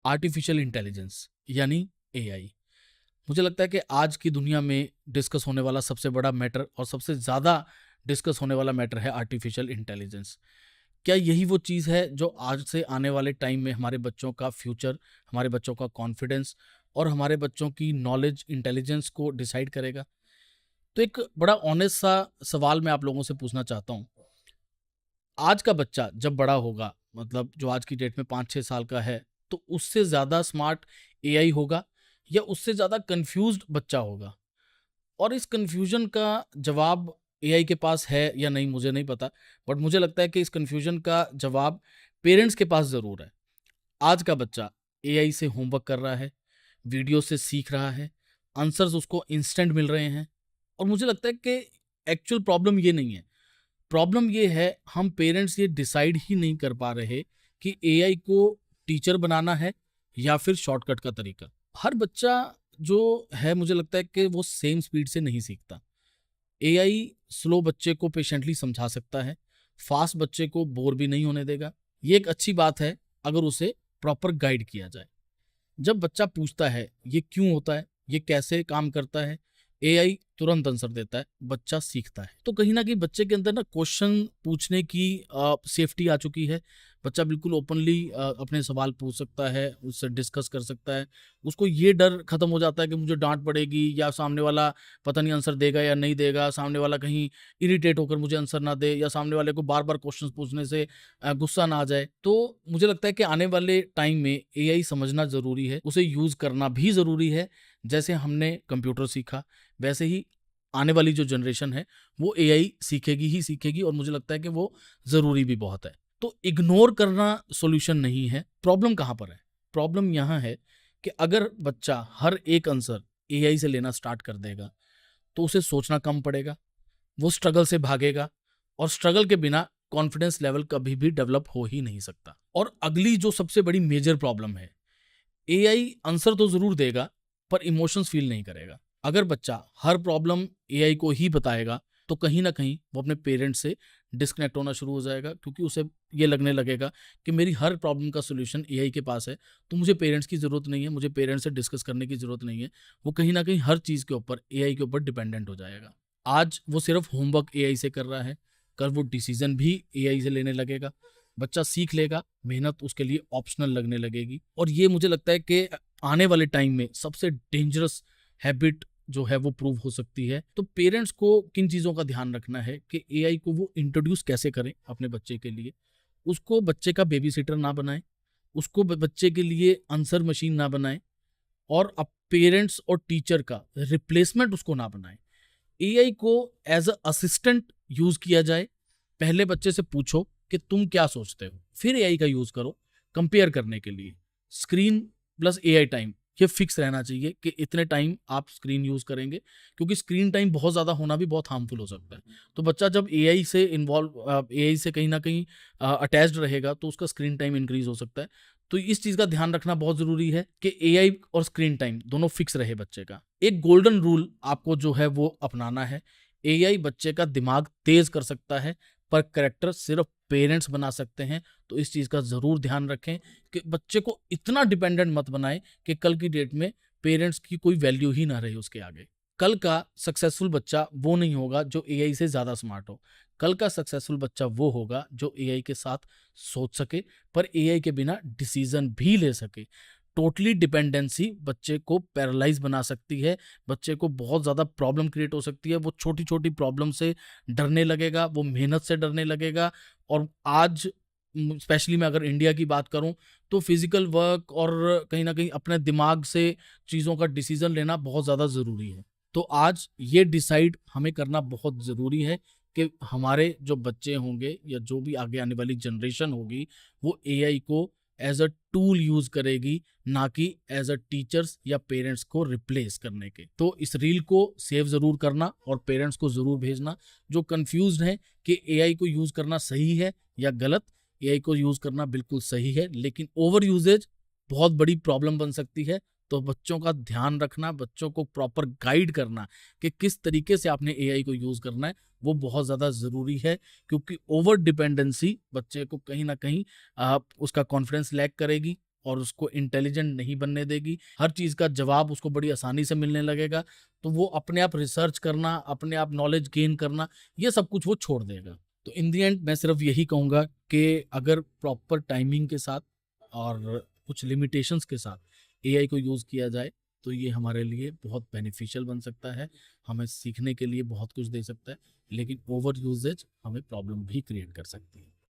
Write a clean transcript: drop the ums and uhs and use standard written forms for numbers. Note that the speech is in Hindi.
आर्टिफिशियल इंटेलिजेंस यानी एआई। मुझे लगता है कि आज की दुनिया में डिस्कस होने वाला सबसे बड़ा मैटर और सबसे ज़्यादा डिस्कस होने वाला मैटर है आर्टिफिशियल इंटेलिजेंस। क्या यही वो चीज़ है जो आज से आने वाले टाइम में हमारे बच्चों का फ्यूचर, हमारे बच्चों का कॉन्फिडेंस और हमारे बच्चों की नॉलेज, इंटेलिजेंस को डिसाइड करेगा? तो एक बड़ा ऑनेस्ट सा सवाल मैं आप लोगों से पूछना चाहता हूँ। आज का बच्चा जब बड़ा होगा, मतलब जो आज की डेट में 5-6 साल का है, तो उससे ज़्यादा स्मार्ट एआई होगा या उससे ज़्यादा कन्फ्यूज़्ड बच्चा होगा? और इस कन्फ्यूज़न का जवाब एआई के पास है या नहीं मुझे नहीं पता, बट मुझे लगता है कि इस कन्फ्यूज़न का जवाब पेरेंट्स के पास ज़रूर है। आज का बच्चा एआई से होमवर्क कर रहा है, वीडियो से सीख रहा है, आंसर्स उसको इंस्टेंट मिल रहे हैं और मुझे लगता है कि एक्चुअल प्रॉब्लम ये नहीं है। प्रॉब्लम ये है हम पेरेंट्स ये डिसाइड ही नहीं कर पा रहे कि एआई को टीचर बनाना है या फिर शॉर्टकट का तरीका। हर बच्चा जो है मुझे लगता है कि वो सेम स्पीड से नहीं सीखता। एआई स्लो बच्चे को पेशेंटली समझा सकता है, फास्ट बच्चे को बोर भी नहीं होने देगा। ये एक अच्छी बात है अगर उसे प्रॉपर गाइड किया जाए। जब बच्चा पूछता है ये क्यों होता है, ये कैसे काम करता है, एआई तुरंत आंसर देता है, बच्चा सीखता है। तो कहीं ना कहीं बच्चे के अंदर ना क्वेश्चन पूछने की सेफ्टी आ चुकी है। बच्चा बिल्कुल ओपनली अपने सवाल पूछ सकता है, उससे डिस्कस कर सकता है। उसको ये डर खत्म हो जाता है कि मुझे डांट पड़ेगी या सामने वाला पता नहीं आंसर देगा या नहीं देगा, सामने वाला कहीं इरिटेट होकर मुझे आंसर ना दे या सामने वाले को बार बार क्वेश्चन पूछने से गुस्सा ना आ जाए। तो मुझे लगता है कि आने वाले टाइम में एआई समझना ज़रूरी है, उसे यूज़ करना भी ज़रूरी है। जैसे हमने कंप्यूटर सीखा, वैसे ही आने वाली जो जनरेशन है, वो एआई सीखेगी ही सीखेगी और मुझे लगता है कि वो ज़रूरी भी बहुत है। तो इग्नोर करना सॉल्यूशन नहीं है। प्रॉब्लम कहाँ पर है? प्रॉब्लम यहाँ है कि अगर बच्चा हर एक आंसर एआई से लेना स्टार्ट कर देगा, तो उसे सोचना कम पड़ेगा, वो स्ट्रगल से भागेगा और स्ट्रगल के बिना कॉन्फिडेंस लेवल कभी भी डेवलप हो ही नहीं सकता। और अगली जो सबसे बड़ी मेजर प्रॉब्लम है, एआई आंसर तो ज़रूर देगा, पर इमोशंस फ़ील नहीं करेगा। अगर बच्चा हर प्रॉब्लम एआई को ही बताएगा, तो कहीं न कहीं वो अपने पेरेंट्स से डिस्कनेक्ट होना शुरू हो जाएगा क्योंकि उसे ये लगने लगेगा कि मेरी हर प्रॉब्लम का सॉल्यूशन एआई के पास है, तो मुझे पेरेंट्स की ज़रूरत नहीं है, मुझे पेरेंट्स से डिस्कस करने की ज़रूरत नहीं है। वो कहीं न कहीं हर चीज़ के ऊपर एआई के ऊपर डिपेंडेंट हो जाएगा। आज वो सिर्फ़ होमवर्क एआई से कर रहा है, कल वो डिसीज़न भी एआई से लेने लगेगा। बच्चा सीख लेगा, मेहनत उसके लिए ऑप्शनल लगने लगेगी और ये मुझे लगता है कि आने वाले टाइम में सबसे डेंजरस हैबिट जो है वो प्रूव हो सकती है। तो पेरेंट्स को किन चीज़ों का ध्यान रखना है कि एआई को वो इंट्रोड्यूस कैसे करें अपने बच्चे के लिए। उसको बच्चे का बेबी सिटर ना बनाएं, उसको बच्चे के लिए आंसर मशीन ना बनाएं और अब पेरेंट्स और टीचर का रिप्लेसमेंट उसको ना बनाएं। एआई को एज अ असिस्टेंट यूज किया जाए। पहले बच्चे से पूछो कि तुम क्या सोचते हो, फिर एआई का यूज करो कंपेयर करने के लिए। स्क्रीन प्लस एआई टाइम ये फिक्स रहना चाहिए कि इतने टाइम आप स्क्रीन यूज करेंगे, क्योंकि स्क्रीन टाइम बहुत ज़्यादा होना भी बहुत हार्मफुल हो सकता है। तो बच्चा जब एआई से इन्वॉल्व, एआई से कहीं ना कहीं अटैच्ड रहेगा, तो उसका स्क्रीन टाइम इंक्रीज हो सकता है। तो इस चीज़ का ध्यान रखना बहुत ज़रूरी है कि एआई और स्क्रीन टाइम दोनों फिक्स रहे बच्चे का। एक गोल्डन रूल आपको जो है वो अपनाना है। एआई बच्चे का दिमाग तेज कर सकता है, पर करेक्टर सिर्फ पेरेंट्स बना सकते हैं। तो इस चीज़ का ज़रूर ध्यान रखें कि बच्चे को इतना डिपेंडेंट मत बनाएं कि कल की डेट में पेरेंट्स की कोई वैल्यू ही ना रहे उसके आगे। कल का सक्सेसफुल बच्चा वो नहीं होगा जो एआई से ज़्यादा स्मार्ट हो। कल का सक्सेसफुल बच्चा वो होगा जो एआई के साथ सोच सके, पर एआई के बिना डिसीजन भी ले सके। टोटली डिपेंडेंसी बच्चे को पैरालाइज बना सकती है, बच्चे को बहुत ज़्यादा प्रॉब्लम क्रिएट हो सकती है। वो छोटी छोटी प्रॉब्लम से डरने लगेगा, वो मेहनत से डरने लगेगा। और आज स्पेशली मैं अगर इंडिया की बात करूं, तो फिजिकल वर्क और कहीं ना कहीं अपने दिमाग से चीज़ों का डिसीजन लेना बहुत ज़्यादा ज़रूरी है। तो आज ये डिसाइड हमें करना बहुत ज़रूरी है कि हमारे जो बच्चे होंगे या जो भी आगे आने वाली जनरेशन होगी, वो एआई को एज अ टूल यूज करेगी, ना कि एज अ टीचर्स या पेरेंट्स को रिप्लेस करने के। तो इस रील को सेव जरूर करना और पेरेंट्स को जरूर भेजना जो कंफ्यूज्ड हैं कि एआई को यूज करना सही है या गलत। एआई को यूज करना बिल्कुल सही है, लेकिन ओवर यूजेज बहुत बड़ी प्रॉब्लम बन सकती है। तो बच्चों का ध्यान रखना, बच्चों को प्रॉपर गाइड करना कि किस तरीके से आपने एआई को यूज करना है, वो बहुत ज़्यादा ज़रूरी है। क्योंकि ओवर डिपेंडेंसी बच्चे को कहीं ना कहीं उसका कॉन्फिडेंस लैग करेगी, और उसको इंटेलिजेंट नहीं बनने देगी। हर चीज़ का जवाब उसको बड़ी आसानी से मिलने लगेगा, तो वो अपने आप रिसर्च करना, अपने आप नॉलेज गेन करना, ये सब कुछ वो छोड़ देगा। तो इन दी एंड मैं सिर्फ यही कहूँगा कि अगर प्रॉपर टाइमिंग के साथ और कुछ लिमिटेशंस के साथ एआई को यूज़ किया जाए तो ये हमारे लिए बहुत बेनिफिशियल बन सकता है, हमें सीखने के लिए बहुत कुछ दे सकता है, लेकिन ओवर यूजेज हमें प्रॉब्लम भी क्रिएट कर सकती है।